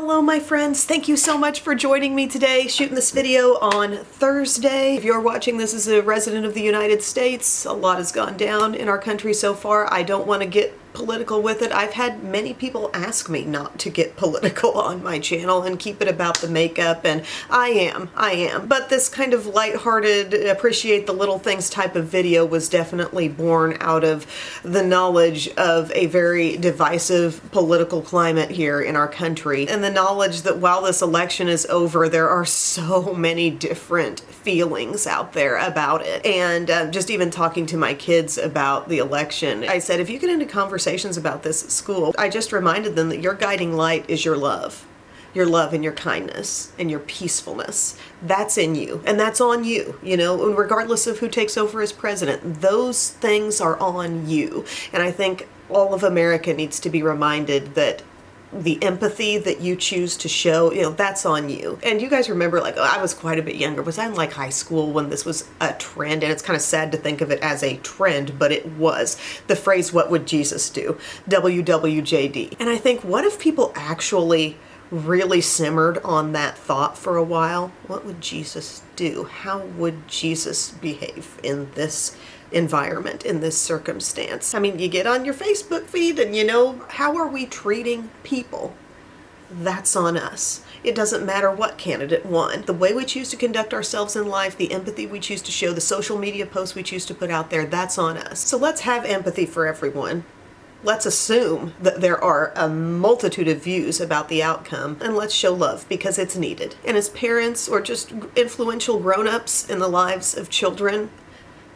Hello my friends, thank you so much for joining me today, shooting this video on Thursday. If you're watching this as a resident of the United States, a lot has gone down in our country so far. I don't want to get political with it. I've had many people ask me not to get political on my channel and keep it about the makeup, and I am. But this kind of lighthearted, appreciate the little things type of video was definitely born out of the knowledge of a very divisive political climate here in our country, and the knowledge that while this election is over, there are so many different feelings out there about it. And just even talking to my kids about the election, I said, if you get into conversations about this at school, I just reminded them that your guiding light is your love and your kindness and your peacefulness. That's in you, and that's on you, you know, and regardless of who takes over as president, those things are on you. And I think all of America needs to be reminded that the empathy that you choose to show, you know, that's on you. And you guys remember, like, I was quite a bit younger. Was I in like high school when this was a trend? And it's kind of sad to think of it as a trend, but it was. The phrase, what would Jesus do? WWJD. And I think, what if people actually really simmered on that thought for a while? What would Jesus do? How would Jesus behave in this environment, in this circumstance? I mean, you get on your Facebook feed and you know, how are we treating people? That's on us. It doesn't matter what candidate won. The way we choose to conduct ourselves in life, the empathy we choose to show, the social media posts we choose to put out there, that's on us. So let's have empathy for everyone. Let's assume that there are a multitude of views about the outcome, and let's show love because it's needed. And as parents or just influential grown-ups in the lives of children,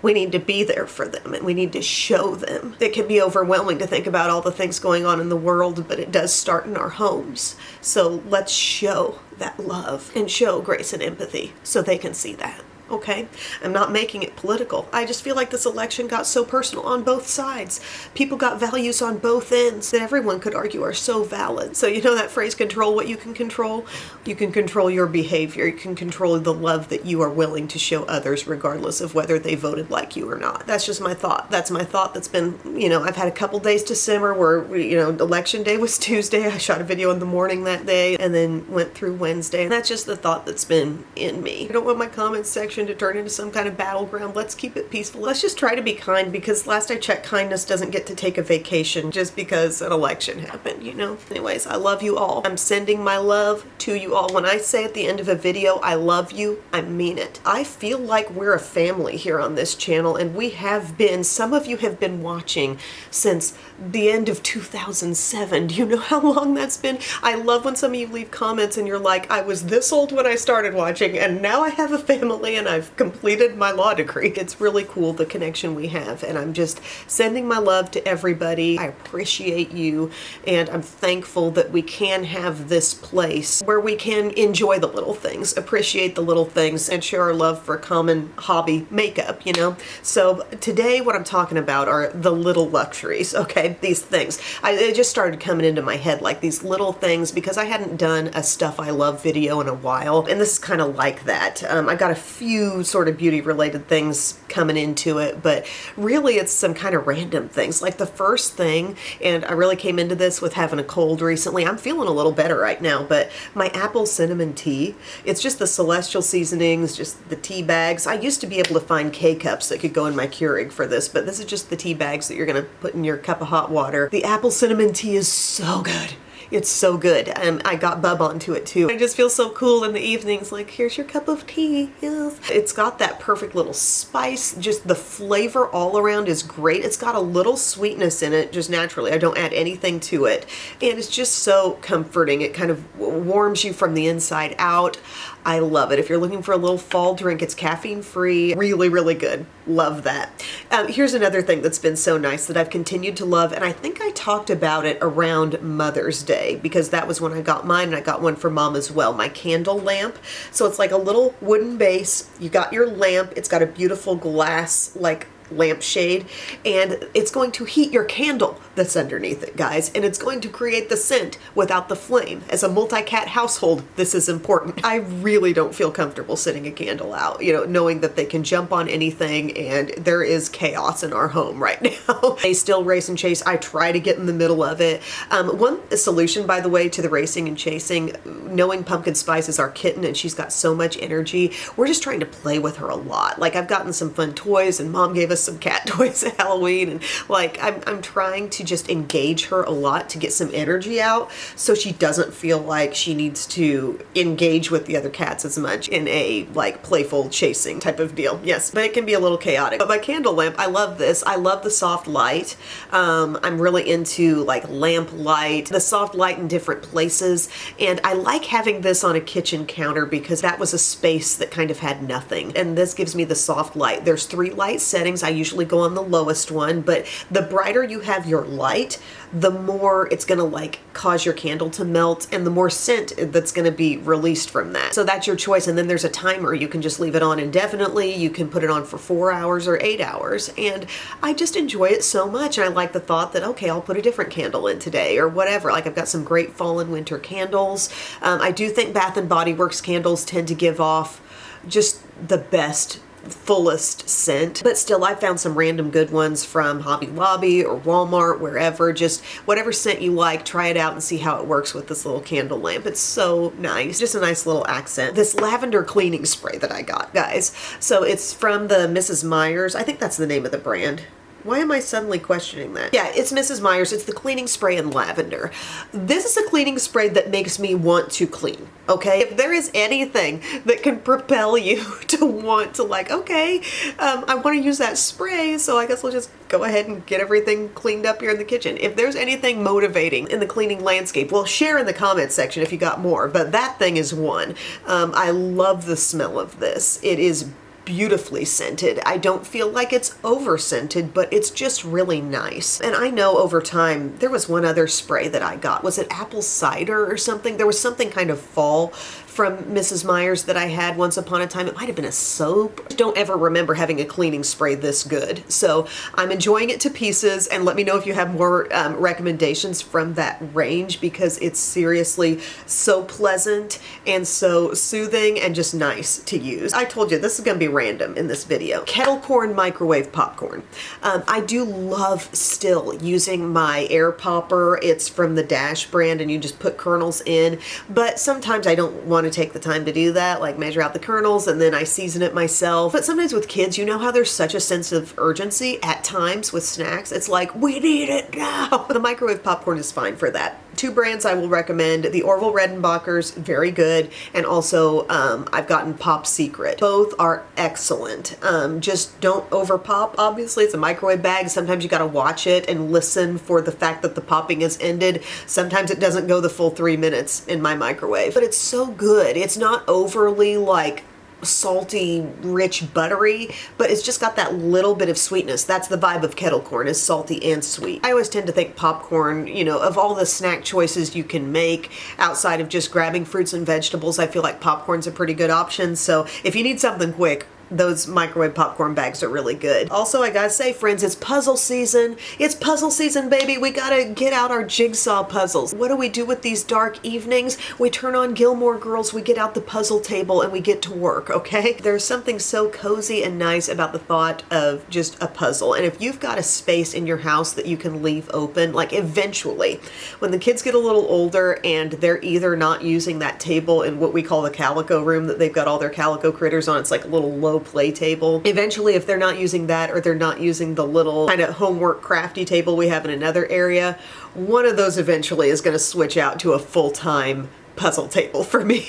we need to be there for them and we need to show them. It can be overwhelming to think about all the things going on in the world, but it does start in our homes. So let's show that love and show grace and empathy so they can see that. Okay? I'm not making it political. I just feel like this election got so personal on both sides. People got values on both ends that everyone could argue are so valid. So you know that phrase, control what you can control? You can control your behavior. You can control the love that you are willing to show others regardless of whether they voted like you or not. That's just my thought. That's my thought that's been, you know, I've had a couple days to simmer where, you know, election day was Tuesday. I shot a video in the morning that day and then went through Wednesday. And that's just the thought that's been in me. I don't want my comments section to turn into some kind of battleground. Let's keep it peaceful. Let's just try to be kind, because last I checked, kindness doesn't get to take a vacation just because an election happened, you know? Anyways, I love you all. I'm sending my love to you all. When I say at the end of a video, I love you, I mean it. I feel like we're a family here on this channel, and we have been. Some of you have been watching since the end of 2007. Do you know how long that's been? I love when some of you leave comments and you're like, I was this old when I started watching, and now I have a family and I've completed my law degree. It's really cool, the connection we have, and I'm just sending my love to everybody. I appreciate you, and I'm thankful that we can have this place where we can enjoy the little things, appreciate the little things, and share our love for a common hobby, makeup, you know? So today what I'm talking about are the little luxuries, okay? These things. It just started coming into my head, like these little things, because I hadn't done a stuff I love video in a while, and this is kind of like that. I got a few sort of beauty related things coming into it, but really it's some kind of random things. Like the first thing, and I really came into this with having a cold recently. I'm feeling a little better right now, but my apple cinnamon tea, it's just the celestial seasonings, just the tea bags. I used to be able to find K-cups that could go in my Keurig for this, but this is just the tea bags that you're gonna put in your cup of hot water. The apple cinnamon tea is so good. It's so good. I got Bub onto it too. I just feel so cool in the evenings, like, here's your cup of tea. Yes. It's got that perfect little spice. Just the flavor all around is great. It's got a little sweetness in it just naturally. I don't add anything to it. And it's just so comforting. It kind of warms you from the inside out. I love it. If you're looking for a little fall drink, it's caffeine free. Really, really good. Love that. Here's another thing that's been so nice that I've continued to love, and I think I talked about it around Mother's Day, because that was when I got mine, and I got one for Mom as well. My candle lamp. So it's like a little wooden base. You got your lamp. It's got a beautiful glass, like lampshade, and it's going to heat your candle that's underneath it, guys, and it's going to create the scent without the flame. As a multi-cat household, this is important. I really don't feel comfortable sitting a candle out, you know, knowing that they can jump on anything, and there is chaos in our home right now. They still race and chase. I try to get in the middle of it. One solution, by the way, to the racing and chasing, knowing Pumpkin Spice is our kitten and she's got so much energy, we're just trying to play with her a lot. Like, I've gotten some fun toys, and Mom gave us some cat toys at Halloween, and like I'm trying to just engage her a lot to get some energy out so she doesn't feel like she needs to engage with the other cats as much in a like playful chasing type of deal. Yes, but it can be a little chaotic. But my candle lamp, I love this. I love the soft light. I'm really into like lamp light, the soft light in different places, and I like having this on a kitchen counter because that was a space that kind of had nothing, and this gives me the soft light. There's 3 light settings. I usually go on the lowest one, but the brighter you have your light, the more it's gonna like cause your candle to melt, and the more scent that's gonna be released from that. So that's your choice. And then there's a timer. You can just leave it on indefinitely. You can put it on for 4 hours or 8 hours. And I just enjoy it so much. And I like the thought that, okay, I'll put a different candle in today or whatever. Like, I've got some great fall and winter candles. I do think Bath and Body Works candles tend to give off just the best, fullest scent, but still I found some random good ones from Hobby Lobby or Walmart, wherever. Just whatever scent you like, try it out and see how it works with this little candle lamp. It's so nice, just a nice little accent. This lavender cleaning spray that I got, guys, so it's from the Mrs. Meyer's, I think that's the name of the brand. Why am I suddenly questioning that? Yeah, it's Mrs. Meyer's. It's the cleaning spray in lavender. This is a cleaning spray that makes me want to clean, okay? If there is anything that can propel you to want to like, okay, I want to use that spray, so I guess we'll just go ahead and get everything cleaned up here in the kitchen. If there's anything motivating in the cleaning landscape, well, share in the comments section if you got more, but that thing is one. I love the smell of this. It is beautifully scented. I don't feel like it's over scented, but it's just really nice. And I know over time, there was one other spray that I got. Was it apple cider or something? There was something kind of fall from Mrs. Meyer's that I had once upon a time. It might have been a soap. Don't ever remember having a cleaning spray this good. So I'm enjoying it to pieces, and let me know if you have more recommendations from that range, because it's seriously so pleasant and so soothing and just nice to use. I told you this is gonna be random in this video. Kettle corn microwave popcorn. I do love still using my air popper. It's from the Dash brand, and you just put kernels in, but sometimes I don't want to take the time to do that, like measure out the kernels and then I season it myself. But sometimes with kids, you know how there's such a sense of urgency at times with snacks. It's like, we need it now. The microwave popcorn is fine for that. 2 brands I will recommend: the Orville Redenbacher's, very good, and also I've gotten Pop Secret. Both are excellent. Just don't over pop. Obviously, it's a microwave bag. Sometimes you gotta watch it and listen for the fact that the popping has ended. Sometimes it doesn't go the full 3 minutes in my microwave, but it's so good. It's not overly like salty, rich, buttery, but it's just got that little bit of sweetness. That's the vibe of kettle corn, is salty and sweet. I always tend to think popcorn, you know, of all the snack choices you can make outside of just grabbing fruits and vegetables, I feel like popcorn's a pretty good option. So if you need something quick, those microwave popcorn bags are really good. Also, I gotta say, friends, it's puzzle season. It's puzzle season, baby. We gotta get out our jigsaw puzzles. What do we do with these dark evenings? We turn on Gilmore Girls, we get out the puzzle table, and we get to work, okay? There's something so cozy and nice about the thought of just a puzzle. And if you've got a space in your house that you can leave open, like eventually, when the kids get a little older and they're either not using that table in what we call the calico room that they've got all their calico critters on, it's like a little low play table. Eventually, if they're not using that, or they're not using the little kind of homework crafty table we have in another area, one of those eventually is going to switch out to a full-time puzzle table for me.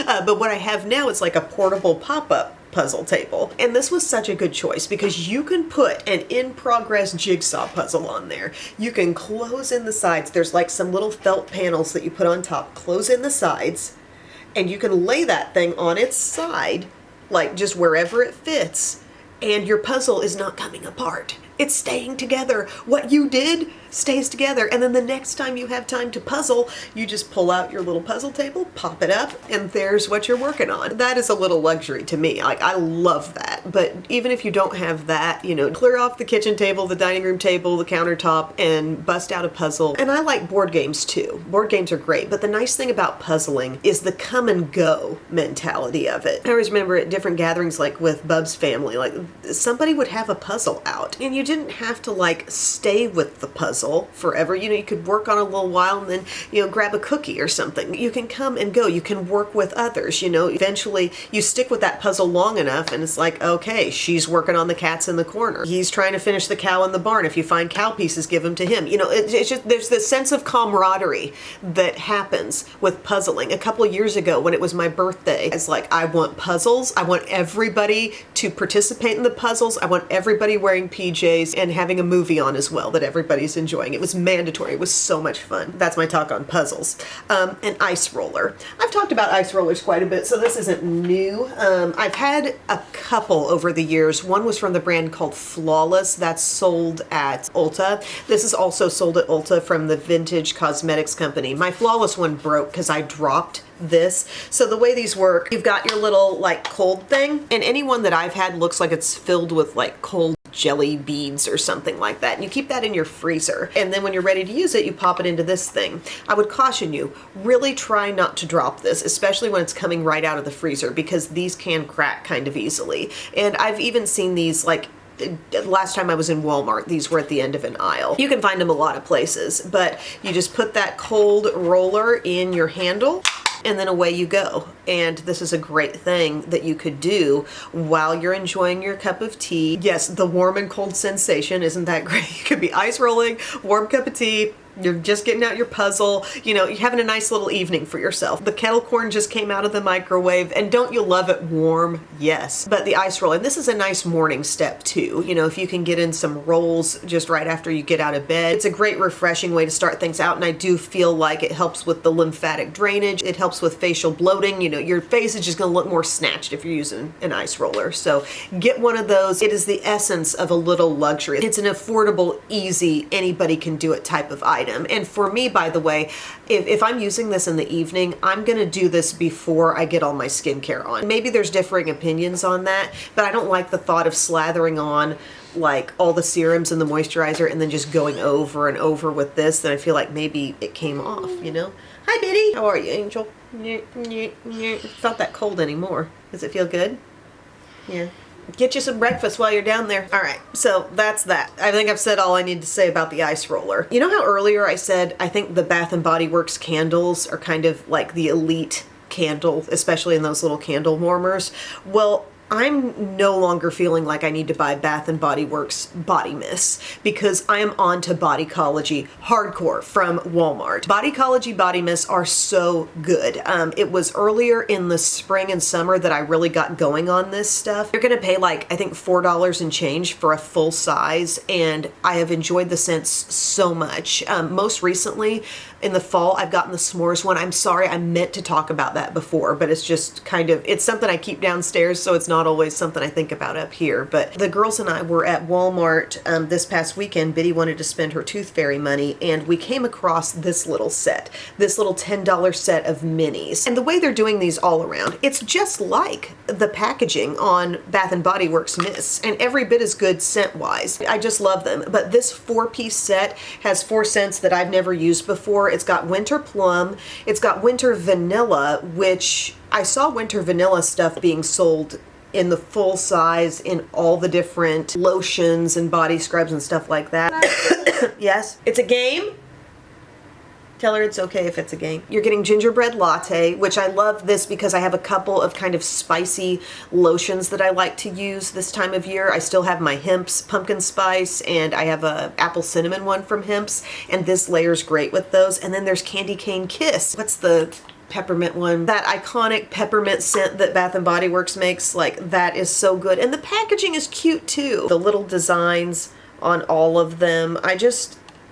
But what I have now is like a portable pop-up puzzle table. And this was such a good choice because you can put an in-progress jigsaw puzzle on there. You can close in the sides. There's like some little felt panels that you put on top. Close in the sides, and you can lay that thing on its side, like just wherever it fits, and your puzzle is not coming apart. It's staying together. What you did stays together. And then the next time you have time to puzzle, you just pull out your little puzzle table, pop it up, and there's what you're working on. That is a little luxury to me. Like, I love that. But even if you don't have that, you know, clear off the kitchen table, the dining room table, the countertop, and bust out a puzzle. And I like board games too. Board games are great, but the nice thing about puzzling is the come and go mentality of it. I always remember at different gatherings, like with Bub's family, like somebody would have a puzzle out and you didn't have to like stay with the puzzle forever. You know, you could work on a little while and then, you know, grab a cookie or something. You can come and go. You can work with others, you know. Eventually you stick with that puzzle long enough and it's like, okay, she's working on the cats in the corner. He's trying to finish the cow in the barn. If you find cow pieces, give them to him. You know, it's just, there's this sense of camaraderie that happens with puzzling. A couple of years ago when it was my birthday, it's like, I want puzzles. I want everybody to participate in the puzzles. I want everybody wearing PJs and having a movie on as well that everybody's enjoying. It was mandatory. It was so much fun. That's my talk on puzzles. An ice roller. I've talked about ice rollers quite a bit, so this isn't new. I've had a couple over the years. One was from the brand called Flawless. That's sold at Ulta. This is also sold at Ulta from the Vintage Cosmetics company. My Flawless one broke because I dropped this. So the way these work, you've got your little like cold thing, and any one that I've had looks like it's filled with like cold jelly beads or something like that. And you keep that in your freezer. And then when you're ready to use it, you pop it into this thing. I would caution you, really try not to drop this, especially when it's coming right out of the freezer, because these can crack kind of easily. And I've even seen these like last time I was in Walmart, these were at the end of an aisle. You can find them a lot of places, but you just put that cold roller in your handle and then away you go. And this is a great thing that you could do while you're enjoying your cup of tea. Yes, the warm and cold sensation, isn't that great? You could be ice rolling, warm cup of tea, you're just getting out your puzzle, you know, you're having a nice little evening for yourself. The kettle corn just came out of the microwave, and don't you love it warm? Yes. But the ice roll, and this is a nice morning step too. You know, if you can get in some rolls just right after you get out of bed, it's a great refreshing way to start things out. And I do feel like it helps with the lymphatic drainage. It helps with facial bloating. You know, your face is just gonna look more snatched if you're using an ice roller. So get one of those. It is the essence of a little luxury. It's an affordable, easy, anybody can do it type of item. And for me, by the way, if I'm using this in the evening, I'm gonna do this before I get all my skincare on. Maybe there's differing opinions on that, but I don't like the thought of slathering on like all the serums and the moisturizer and then just going over and over with this. Then I feel like maybe it came off, you know? Hi, Biddy. How are you, Angel? It's not that cold anymore. Does it feel good? Yeah. Get you some breakfast while you're down there. All right, so that's that. I think I've said all I need to say about the ice roller. You know how earlier I said I think the Bath & Body Works candles are kind of like the elite candle, especially in those little candle warmers? Well, I'm no longer feeling like I need to buy Bath & Body Works body mist because I am on to Bodycology hardcore from Walmart. Bodycology body mists are so good. It was earlier in the spring and summer that I really got going on this stuff. You're gonna pay like, I think $4 and change for a full size, and I have enjoyed the scents so much. Most recently, in the fall, I've gotten the s'mores one. I'm sorry, I meant to talk about that before, but it's just kind of, it's something I keep downstairs, so it's not always something I think about up here. But the girls and I were at Walmart this past weekend. Biddy wanted to spend her tooth fairy money, and we came across this little set, this little $10 set of minis. And the way they're doing these all around, it's just like the packaging on Bath & Body Works mists, and every bit as good scent-wise. I just love them. But this 4-piece set has 4 scents that I've never used before. It's got winter plum, it's got winter vanilla, which I saw winter vanilla stuff being sold in the full size in all the different lotions and body scrubs and stuff like that. Yes, it's a game. Tell her it's okay if it's a game. You're getting gingerbread latte, which I love this because I have a couple of kind of spicy lotions that I like to use this time of year. I still have my Hemp's pumpkin spice, and I have a apple cinnamon one from Hemp's, and this layers great with those. And then there's Candy Cane Kiss. What's the peppermint one? That iconic peppermint scent that Bath & Body Works makes, like that is so good. And the packaging is cute too. The little designs on all of them.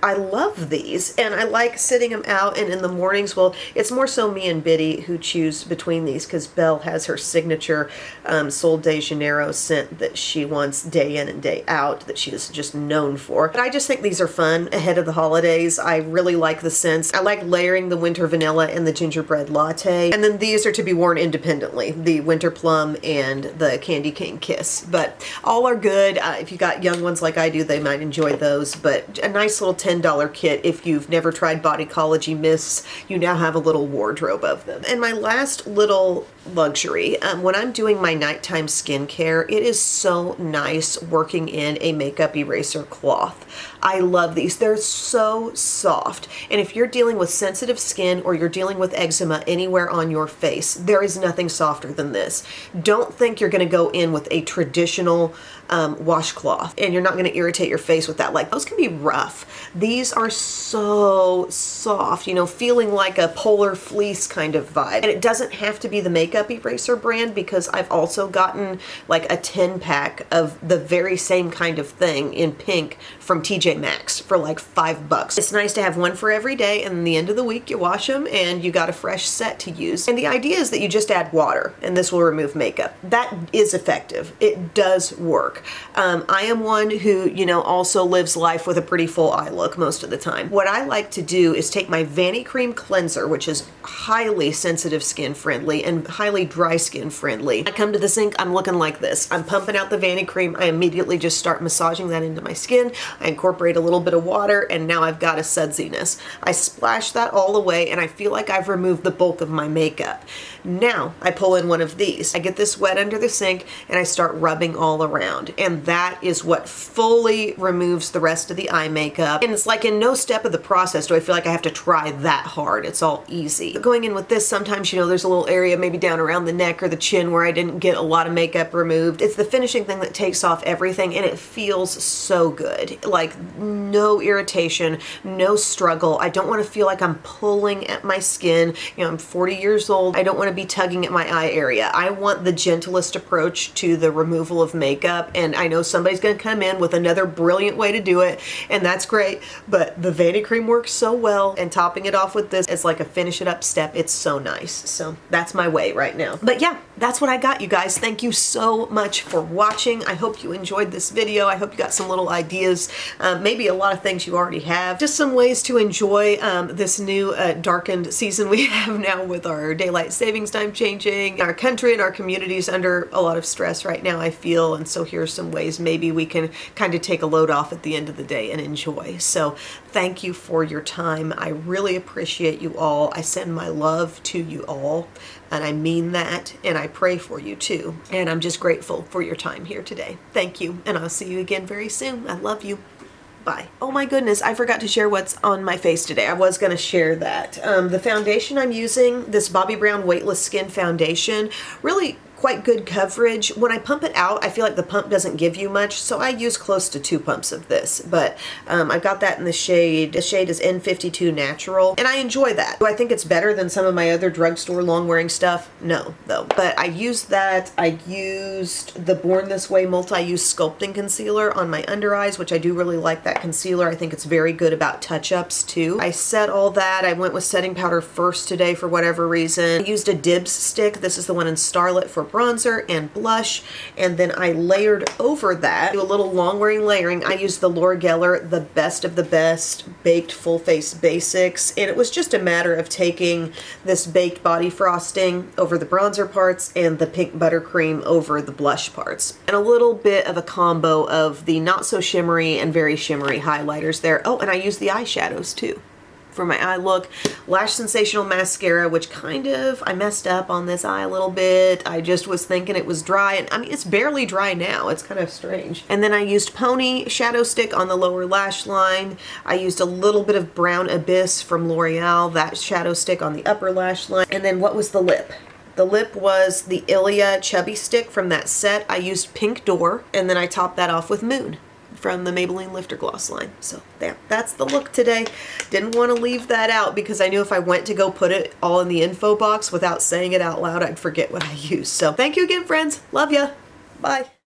I love these, and I like sitting them out, and in the mornings, well, it's more so me and Biddy who choose between these, because Belle has her signature Sol de Janeiro scent that she wants day in and day out, that she is just known for. But I just think these are fun ahead of the holidays. I really like the scents. I like layering the winter vanilla and the gingerbread latte, and then these are to be worn independently, the winter plum and the candy cane kiss. But all are good. If you got young ones like I do, they might enjoy those. But a nice little $10 kit. If you've never tried Bodycology mists, you now have a little wardrobe of them. And my last little luxury, when I'm doing my nighttime skincare, it is so nice working in a makeup eraser cloth. I love these. They're so soft. And if you're dealing with sensitive skin or you're dealing with eczema anywhere on your face, there is nothing softer than this. Don't think you're going to go in with a traditional washcloth and you're not going to irritate your face with that. Like, those can be rough. These are so soft, you know, feeling like a polar fleece kind of vibe. And it doesn't have to be the makeup eraser brand, because I've also gotten like a 10-pack of the very same kind of thing in pink from TJ Maxx for like $5. It's nice to have one for every day, and at the end of the week you wash them and you got a fresh set to use. And the idea is that you just add water and this will remove makeup. That is effective. It does work. I am one who, you know, also lives life with a pretty full eye look most of the time. What I like to do is take my Vanny Cream cleanser, which is highly sensitive skin friendly and highly dry skin friendly. I come to the sink, I'm looking like this. I'm pumping out the Vanny Cream. I immediately just start massaging that into my skin. I incorporate a little bit of water, and now I've got a sudsiness. I splash that all away, and I feel like I've removed the bulk of my makeup. Now I pull in one of these. I get this wet under the sink, and I start rubbing all around. And that is what fully removes the rest of the eye makeup. And it's like in no step of the process do I feel like I have to try that hard. It's all easy. But going in with this, sometimes, you know, there's a little area maybe down around the neck or the chin where I didn't get a lot of makeup removed. It's the finishing thing that takes off everything, and it feels so good. Like, no irritation, no struggle. I don't want to feel like I'm pulling at my skin. You know, I'm 40 years old. I don't want to be tugging at my eye area. I want the gentlest approach to the removal of makeup, and I know somebody's going to come in with another brilliant way to do it, and that's great, but the Vanny Cream works so well, and topping it off with this is like a finish it up step. It's so nice. So that's my way right now. But yeah, that's what I got, you guys. Thank you so much for watching. I hope you enjoyed this video. I hope you got some little ideas, maybe a lot of things you already have, just some ways to enjoy this new darkened season we have now with our daylight savings time changing. Our country and our communities under a lot of stress right now, I feel, and so here's some ways maybe we can kind of take a load off at the end of the day and enjoy. So thank you for your time. I really appreciate you all. I send my love to you all, and I mean that, and I pray for you too. And I'm just grateful for your time here today. Thank you, and I'll see you again very soon. I love you. Bye. Oh my goodness, I forgot to share what's on my face today. I was going to share that. The foundation I'm using, this Bobbi Brown Weightless Skin Foundation, really quite good coverage. When I pump it out, I feel like the pump doesn't give you much, so I use close to 2 pumps of this. But I got that in the shade. The shade is N52 Natural, and I enjoy that. Do I think it's better than some of my other drugstore long-wearing stuff? No, though. But I used that. I used the Born This Way Multi-Use Sculpting Concealer on my under eyes, which I do really like that concealer. I think it's very good about touch-ups, too. I set all that. I went with setting powder first today for whatever reason. I used a Dibs stick. This is the one in Starlit for bronzer and blush, and then I layered over that, do a little long-wearing layering. I used the Laura Geller, the best of the best Baked Full Face Basics, and it was just a matter of taking this baked body frosting over the bronzer parts and the pink buttercream over the blush parts, and a little bit of a combo of the not so shimmery and very shimmery highlighters there. Oh, and I used the eyeshadows too for my eye look. Lash Sensational Mascara, which kind of, I messed up on this eye a little bit. I just was thinking it was dry, and I mean, it's barely dry now. It's kind of strange. And then I used Pony Shadow Stick on the lower lash line. I used a little bit of Brown Abyss from L'Oreal, that shadow stick on the upper lash line. And then what was the lip? The lip was the Ilia Chubby Stick from that set. I used Pink Door, and then I topped that off with Moon from the Maybelline Lifter Gloss line. So there, that's the look today. Didn't want to leave that out because I knew if I went to go put it all in the info box without saying it out loud, I'd forget what I used. So thank you again, friends. Love ya. Bye.